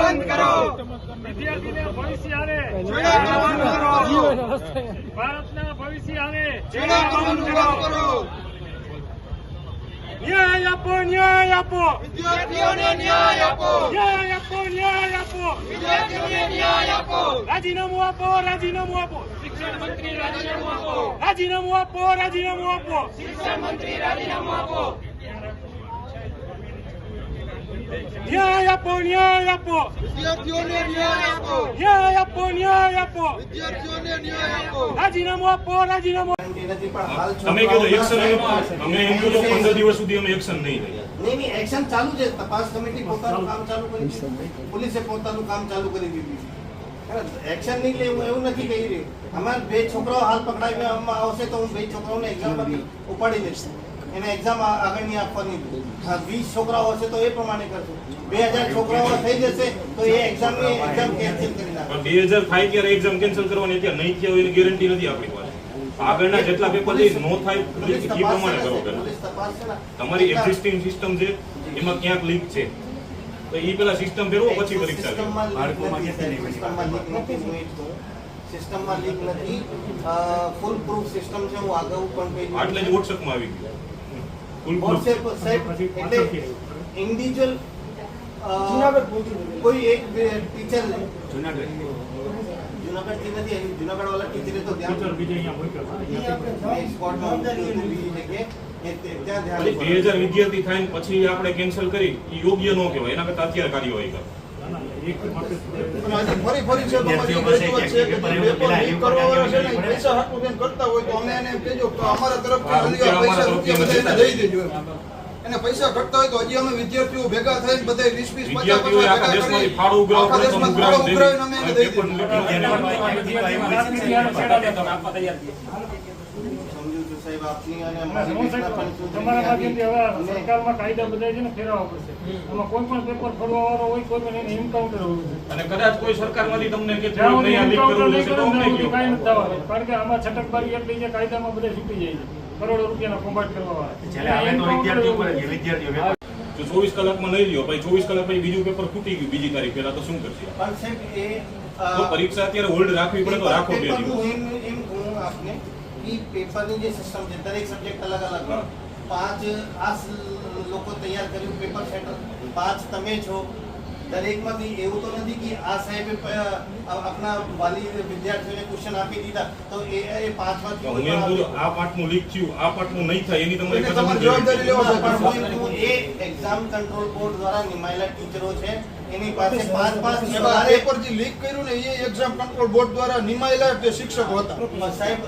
બંધ કરો વિદ્યાર્થીને ભવિષ્ય આવે, ભારતના ભવિષ્ય આવે, ન્યાય આપો, ન્યાય આપો, વિદ્યાર્થીઓને ન્યાય આપો, ન્યાય આપો, ન્યાય આપો, વિદ્યાર્થીઓને ન્યાય આપો, રાજીનામું આપો, રાજીનામું આપો, શિક્ષણ મંત્રી રાજીનામું આપો, રાજીનામું આપો, રાજીનામું આપો, શિક્ષણ મંત્રી રાજીનામું આપો, ન્યાય આપો, ન્યાય આપો, વિદ્યાર્થીઓને ન્યાય આપો, ન્યાય આપો, ન્યાય આપો, વિદ્યાર્થીઓને ન્યાય આપો, રાજીનામું આપો, રાજીનામું. તમે કીધું એક્શન અમે એમ કીધું 15 દિવસ સુધી અમે એક્શન નહીં લઈએ. નહીં એક્શન ચાલુ છે. તપાસ કમિટી પોતાનું કામ ચાલુ કરી દીધું, પોલીસે પોતાનું કામ ચાલુ કરી દીધું. એક્શન નહીં લે એવું નથી કહી રહ્યું. અમારે 2 છોકરાઓ હાલ પકડાવવામાં આવશે તો હું 2 છોકરાઓને એક્ઝામમાંથી ઉપાડી દઈશ. એને એક્ઝામ આગળની આપવાની. 20 છોકરાઓ હશે તો એ પ્રમાણે કરશું. 2000 છોકરાઓ થઈ જશે તો એ એક્ઝામ કેન્સલ કરી નાખો. 2000 થાય ત્યારે એક્ઝામ કેન્સલ કરવાની હતી, નહીં થયા હોય એની ગેરંટી નથી આપણી પાસે. આગળના જેટલા પેપર નો થાય એ પ્રમાણે કરો. તમારી એક્ઝિસ્ટિંગ સિસ્ટમ છે એમાં ક્યાંક લીક છે તો એ પેલા સિસ્ટમ ફેરવો પછી પરીક્ષા સિસ્ટમમાં લીક નથી. ફૂલ પ્રૂફ સિસ્ટમ છે. હું અગાઉ પણ કહી એટલે જ વોટ્સએપમાં આવી ગયું ફૂલ પ્રૂફ. એટલે ઇન્ડિવિજ્યુઅલ કોઈ એક ટીચર જુનાગઢથી નથી, જુનાગઢ વાળા ટીચરે તો ધ્યાન 2000 વિદ્યાર્થી થાય પછી આપણે કેન્સલ કરી એ યોગ્ય ન કહેવાય. એના કરતા અત્યારે કાર્યવાહી કરો. પૈસા ઘટતા હોય તો હજી અમે વિદ્યાર્થીઓ ભેગા થઈને બધા 20-50 સરકારમાં કાયદા બધા છે ને ફેરવવા પડશે. આમાં કોઈ પણ પેપર ફરવા વાળો હોય કોઈ પણ એને એન્કાઉન્ટર હોવું જોઈએ. અને કદાચ કોઈ સરકારમાંથી તમને કે કારણ કે આમાં છટકબારી એટલી છે, કાયદામાં બધા છૂટી જાય છે. કરોડો રૂપિયાના કોમ્બાટ કરવા 24 કલાકમાં નહીં લ્યો ભાઈ, 24 કલાક પછી બીજું પેપર ખૂટી ગયું બીજી તારીખ પહેલા તો શું કરશે? તો પરીક્ષા અત્યારે હોલ્ડ રાખવી પડે તો રાખો. બે દિવસ આપને પેપરની જે સિસ્ટમ છે દરેક સબ્જેક્ટ અલગ અલગ 5 આ લોકો તૈયાર કર્યું પેપર સેટર, 5 તમે છો. દરેકમાંથી એવું તો નથી કે આ સાહેબે આપણા વાલી વિદ્યાર્થીઓને ક્વેશ્ચન આપી દીધા તો એ 5માંથી આ પાર્ટનું લીક થયું, આ પાર્ટનું નહીં થાય એની તમારી જવાબદારી લેવા. એ એક્ઝામ કંટ્રોલ બોર્ડ દ્વારા નિમાયેલા ટીચરો છે, એની પાસે 5 પેપર જે લીક કર્યું ને એ એક્ઝામ કંટ્રોલ બોર્ડ દ્વારા નિમાયેલા શિક્ષકો હતા. સાહેબ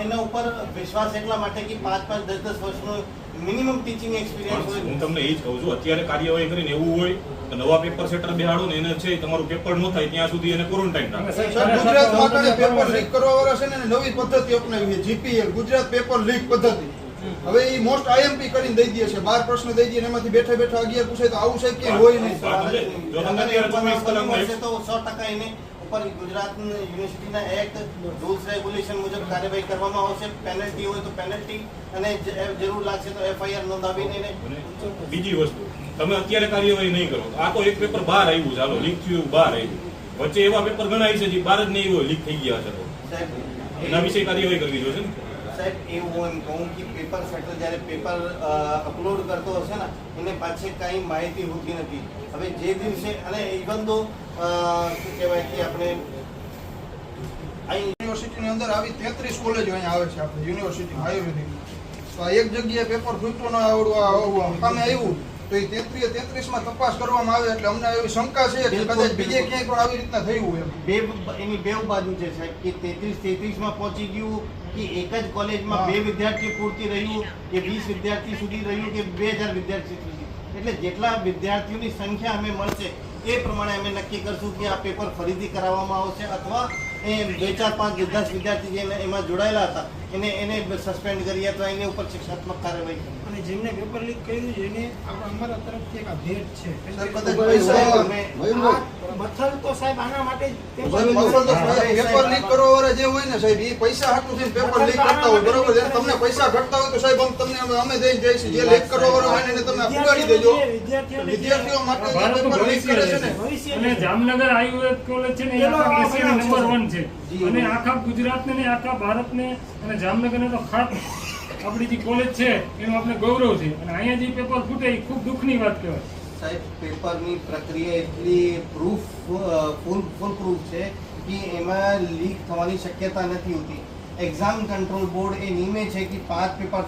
એના ઉપર વિશ્વાસ એટલા માટે કે 5-10 વર્ષનો મિનિમમ ટીચિંગ એક્સપિરિયન્સ હોય. હું તમને એ જ કહું છું, અત્યારે કાર્યવાહી કરીને એવું હોય તો નવા પેપર સેટર બેહાડો ને એને છે તમારું પેપર ન થાય ત્યાં સુધી એને ક્વોરન્ટાઇન રાખો. ગુજરાતમાં પેપર લીક કરવા વાળા છે ને નવી પદ્ધતિ અપનાવી છે, જીપીએલ ગુજરાત પેપર લીક પદ્ધતિ. હવે એ મોસ્ટ આઈએમપી કરીને દઈ દે છે, 12 પ્રશ્ન દઈ દે એમાંથી બેઠા 11 પૂછે તો આવું સાહેબ કે હોય નહીં. જો તમને અત્યારે 24 કલાકમાં તો 100% એને ઉપર ગુજરાત યુનિવર્સિટીના એક્ટ રૂલ્સ રેગ્યુલેશન મુજબ કાર્યવાહી કરવામાં આવશે. પેનલ્ટી હોય તો પેનલ્ટી અને જરૂર લાગશે તો એફઆઈઆર નોંધાવીને. બીજી વસ્તુ, તમે અત્યારે કાર્યવાહી નહીં કરો આ તો એક પેપર બહાર આવ્યું, ચાલો લીક થયું બહાર આવ્યું, વચ્ચે એવા પેપર ગણાય છે જે બહાર જ નહીં હોય લીક થઈ ગયા છે તો એના વિશે કાર્યવાહી કરવી જોઈએ ને સાહેબ. એવું હું એમ કહું કે પેપર સેટર જ્યારે પેપર અપલોડ કરતો હશે ને એને પાછી કાંઈ માહિતી હોતી નથી. હવે જે દિવસે અને ઇવન તો શું કહેવાય કે આપણે યુનિવર્સિટીની અંદર આવી 33 કોલેજો અહીંયા આવે છે આપણે યુનિવર્સિટી આયુર્વેદિક. તો એક જગ્યાએ પેપર ફૂટતો ન આવડવું સામે આવ્યું તો એ 33માં તપાસ કરવામાં આવે એટલે અમને એવી શંકા છે કે કદાચ બીજે ક્યાંય પણ આવી રીતના થયું એમ. એની બે બાજુ છે સાહેબ કે 33માં પહોંચી ગયું કે એક જ કોલેજમાં 2 વિદ્યાર્થીઓ પૂરતી રહ્યું કે 20 વિદ્યાર્થી સુધી રહ્યું કે 2000 વિદ્યાર્થી સુધી. એટલે જેટલા વિદ્યાર્થીઓની સંખ્યા અમે મળશે એ પ્રમાણે અમે નક્કી કરશું કે આ પેપર ફરીથી કરાવવામાં આવશે અથવા એ 2, 4, 5, 10 વિદ્યાર્થી જે એમાં જોડાયેલા હતા એને સસ્પેન્ડ કરીએ તો એની ઉપર શિક્ષાત્મક કાર્યવાહી અને જેમને પેપર લીક કર્યું છે એને અમારા તરફથી એક આ ભેટ છે. સર, કદાચ પૈસા અમે- આ મથલ તો સાહેબ આના માટે જ પેપર સાહેબ, લીક મફત તો કર્યું. પેપર લીક કરવા વાળા જે હોય ને સાહેબ, એ પૈસા હાટું થઈને પેપર લીક કરતા હોય, બરોબર છે? તમને પૈસા ઘટતા હોય તો સાહેબ અમે દઈ જઈશું. જે લીક કરવા વાળો હોય ને એને તમે ઉગાડી દેજો. વિદ્યાર્થીઓ માટે જે ભારતનું પેપર લીક કરે છે ને, ભવિષ્ય અને જામનગર આયુર્વેદ કોલેજ છે ને એ આખા એશિયાની નંબર 1 છે અને આખા ગુજરાતને ને આખા ભારતને અને જામનગરને તો ખાસ આપણી જે કોલેજ છે એનું આપણે ગૌરવ છે અને અહીંયા જે પેપર ફૂટે એ ખૂબ દુઃખની વાત કહેવાય. સાહેબ, પેપરની પ્રક્રિયા એટલી ફૂલ પ્રૂફ છે કે એમાં લીક થવાની શક્યતા નથી હોતી. એક્ઝામ કંટ્રોલ બોર્ડ એ નિયમે છે કે 5 પેપર